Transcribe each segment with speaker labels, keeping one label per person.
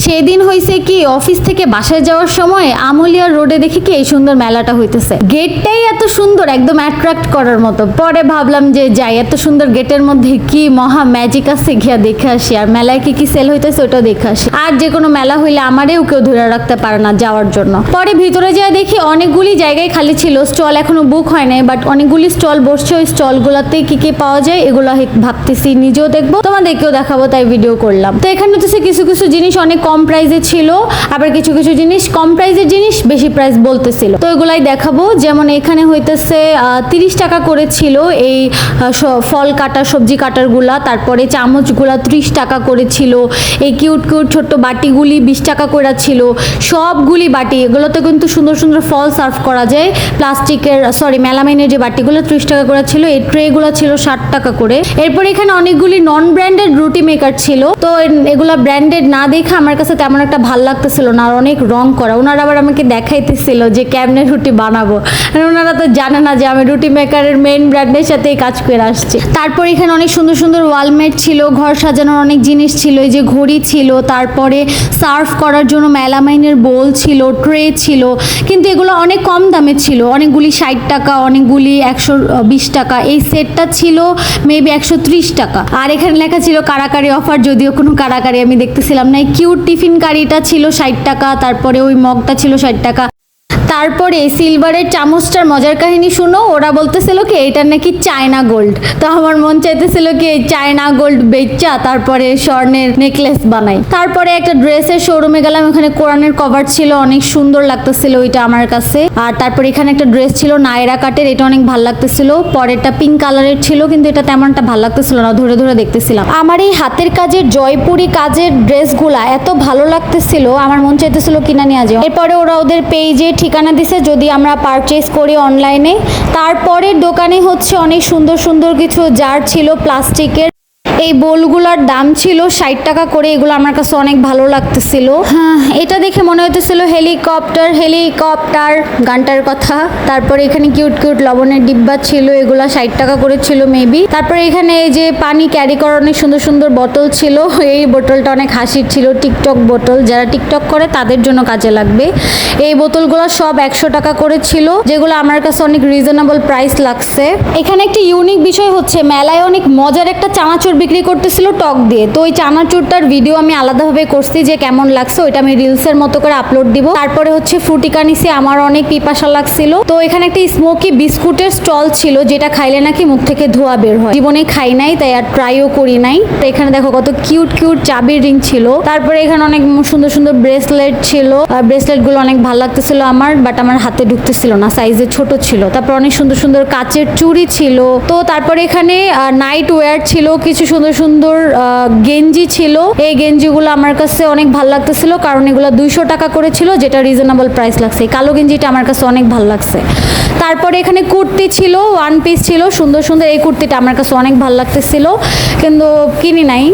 Speaker 1: সেদিন হয়েছে কি, অফিস থেকে বাসায় যাওয়ার সময় আমুলিয়া রোডে দেখি কি এই সুন্দর মেলাটা হইতেছে। গেটটাই এত সুন্দর, একদম অ্যাট্রাক্ট করার মতো। পরে ভাবলাম যে যাই, এত সুন্দর গেটের মধ্যে কি মহা ম্যাজিক আছে, গিয়া দেখে আসি। আর মেলায় কি কি সেল হইতেছে ওটাও দেখে আসি। আর যে কোনো মেলা হইলে আমারেও কেউ ধরে রাখতে পারে না যাওয়ার জন্য। পরে ভিতরে যাই দেখি অনেকগুলি জায়গায় খালি ছিল, স্টল এখনো বুক হয় নাই, বাট অনেকগুলি স্টল বসছে। ওই স্টলগুলোতে কি কি পাওয়া যায় এগুলো ভাবতেছি নিজেও দেখবো, তোমাদেরকেও দেখাবো, তাই ভিডিও করলাম। তো এখানে হচ্ছে কিছু কিছু জিনিস অনেক কম প্রাইসে ছিল, আবার কিছু কিছু জিনিস কম প্রাইসের জিনিস বেশি প্রাইস বলতেছিল। তো এগুলাই দেখাবো। যেমন এখানে হইতেছে 30 টাকা করে ছিল এই ফল কাটার, সবজি কাটার গুলা। তারপরে চামচগুলা 30 টাকা করে ছিল। এই কিউট কিউট ছোট্ট বাটিগুলি 20 টাকা করে ছিল। সবগুলি বাটি, এগুলোতে কিন্তু সুন্দর সুন্দর ফল সার্ভ করা যায়। প্লাস্টিকের মেলামাইনের যে বাটিগুলো 30 টাকা করে ছিল। এই ট্রেগুলো ছিল 60 টাকা করে। এরপর এখানে অনেকগুলি নন ব্র্যান্ডেড রুটি মেকার ছিল। তো এগুলা ব্র্যান্ডেড না দেখে আমার কাছে তেমন একটা ভাল লাগতেছিল না, আর অনেক রং করা। ওনারা আবার আমাকে দেখাইতেছিল যে কেমনে রুটি বানাবো, ওনারা তো জানে না যে আমি রুটি মেকারের মেইন ব্র্যান্ডের সাথেই কাজ করে আসছি। তারপর এখানে অনেক সুন্দর সুন্দর ওয়ালমেট ছিল, ঘর সাজানোর অনেক জিনিস ছিল। এই যে ঘড়ি ছিল, তারপরে সার্ভ করার জন্য মেলামাইনের বোল ছিল, ট্রে ছিল। কিন্তু এগুলো অনেক কম দামে ছিল, অনেকগুলি 60 টাকা, অনেকগুলি 120 টাকা। এই সেটটা ছিল মেবি 130 টাকা। আর এখানে লেখা ছিল কারাকারি অফার, যদিও কোনো কারাকারি আমি দেখতেছিলাম না। কিউট টিফিন কারিটা ছিল 60 টাকা, তারপরে ওই মগটা ছিল 60 টাকা। তারপরে সিলভারের চামচটার মজার কাহিনী শুনো, ওরা বলতেছিল কি এটা নাকি চায়না গোল্ড। তো আমার মন চাইতেছিল কি এই চায়না গোল্ড বেচা তারপরে স্বর্ণের নেকলেস বানাই। তারপরে একটা ড্রেসের শোরুমে গেলাম, এখানে কোরআনের কভার ছিল, অনেক সুন্দর লাগতেছিল ওইটা আমার কাছে। আর তারপরে এখানে একটা ড্রেস ছিল নায়রা কাটের, এটা অনেক ভালো লাগতেছিল। পরেরটা পিঙ্ক কালারের ছিল, কিন্তু এটা তেমনটা ভালো লাগতেছিল না, ধরে ধরে দেখতেছিলাম। আমার এই হাতের কাজের জয়পুরি কাজের ড্রেসগুলা এত ভালো লাগতেছিল, আমার মন চাইতেছিল কিনা নিয়ে যাও। এরপরে ওরা ওদের পেজে ঠিকানা দিছে যদি আমরা পারচেজ করি অনলাইনে। তারপরের দোকানে হচ্ছে অনেক সুন্দর সুন্দর কিছু জার ছিল প্লাস্টিকের। এই বোলগুলার দাম ছিল 60 টাকা করে। এগুলো আমার কাছে অনেক ভালো লাগতেছিল। হ্যাঁ, এটা দেখে মনে হইতেছিল হেলিকপ্টার হেলিকপ্টার গানটার কথা। তারপরে এখানে কিউট কিউট লবণের ডিব্বা ছিল, এগুলা 60 টাকা করে ছিল মেবি। তারপরে এখানে এই যে পানি ক্যারি করার অনেক সুন্দর সুন্দর বোতল ছিল। এই বোতলটা অনেক হাসির ছিল, টিকটক বোতল, যারা টিকটক করে তাদের জন্য কাজে লাগবে। এই বোতলগুলো সব 100 টাকা করে ছিল, যেগুলো আমার কাছে অনেক রিজনেবল প্রাইস লাগছে। এখানে একটা ইউনিক বিষয় হচ্ছে মেলায় অনেক মজার একটা চানাচুর বিক্রি করতেছিল টক দিয়ে। তো ওই চানাচুরটার ভিডিও আমি আলাদাভাবে করছি যে কেমন লাগছে, ওইটা আমি রিলসের মতো করে আপলোড দিব। তারপরে হচ্ছে ফ্রুটিকা নিছি, আমার অনেক পিপাসা লাগছিল। তো এখানে একটা স্মোকি বিস্কুটের স্টল ছিল, যেটা খাইলে নাকি মুখ থেকে ধোঁয়া বের হয়। জীবনে খাই নাই, তাই আর ট্রাইও করি নাই। তো এখানে দেখো কত কিউট কিউট চাবির রিং ছিল। তারপরে এখানে অনেক সুন্দর সুন্দর ব্রেসলেট ছিল, আর ব্রেসলেট গুলো অনেক ভালো লাগতেছিল আমার, বাট আমার হাতে ঢুকতেছিল না, সাইজে ছোট ছিল। তারপর অনেক সুন্দর সুন্দর কাচের চুড়ি ছিল। তো তারপরে এখানে নাইট ওয়্যার ছিল, কিছু সুন্দর সুন্দর গেঞ্জি ছিল। এই গেঞ্জিগুলো আমার কাছে অনেক ভালো লাগতেছিল, কারণ এগুলো 200 টাকা করে ছিল, যেটা রিজনেবল প্রাইস লাগছে। কালো গেঞ্জিটা আমার কাছে অনেক ভালো লাগছে। তারপরে এখানে কুর্তি ছিল, ওয়ান পিস ছিল সুন্দর সুন্দর। এই কুর্তিটা আমার কাছে অনেক ভালো লাগতেছিল, কিন্তু কিনি নাই,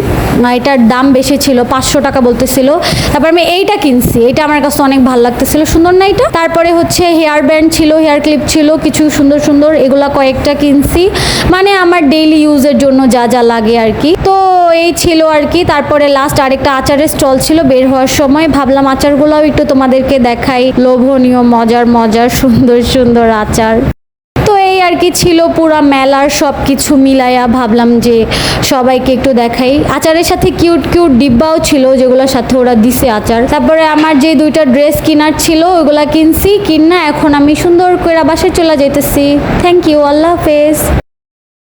Speaker 1: এটার দাম বেশি ছিল, 500 টাকা বলতেছিল। তারপর আমি এইটা কিনছি, এটা আমার কাছে অনেক ভালো লাগতেছিল, সুন্দর না এটা। তারপরে হচ্ছে হেয়ার ব্যান্ড ছিল, হেয়ার ক্লিপ ছিল কিছু সুন্দর সুন্দর, এগুলা কয়েকটা কিনছি, মানে আমার ডেইলি ইউজের জন্য যা যা লাগে আর কি। তো এই ছিল আর কি। তারপরে লাস্ট আরেকটা আচারের স্টল ছিল, বের হওয়ার সময় ভাবলাম আচারগুলোও একটু তোমাদেরকে দেখাই, লোভনীয় মজার মজার সুন্দর সুন্দর আচার। তো এই আর কি ছিল পুরা মেলার সব কিছু মিলাইয়া, ভাবলাম যে সবাইকে একটু দেখাই। আচারের সাথে কিউট কিউট ডিব্বাও ছিল, যেগুলোর সাথে ওরা দিছে আচার। তারপরে আমার যে 2টা ড্রেস কেনার ছিল ওগুলা কিনছি, কিনা এখন আমি সুন্দর করে বাসায় চলে যাইতেছি। থ্যাংক ইউ, আল্লাহ হাফেজ।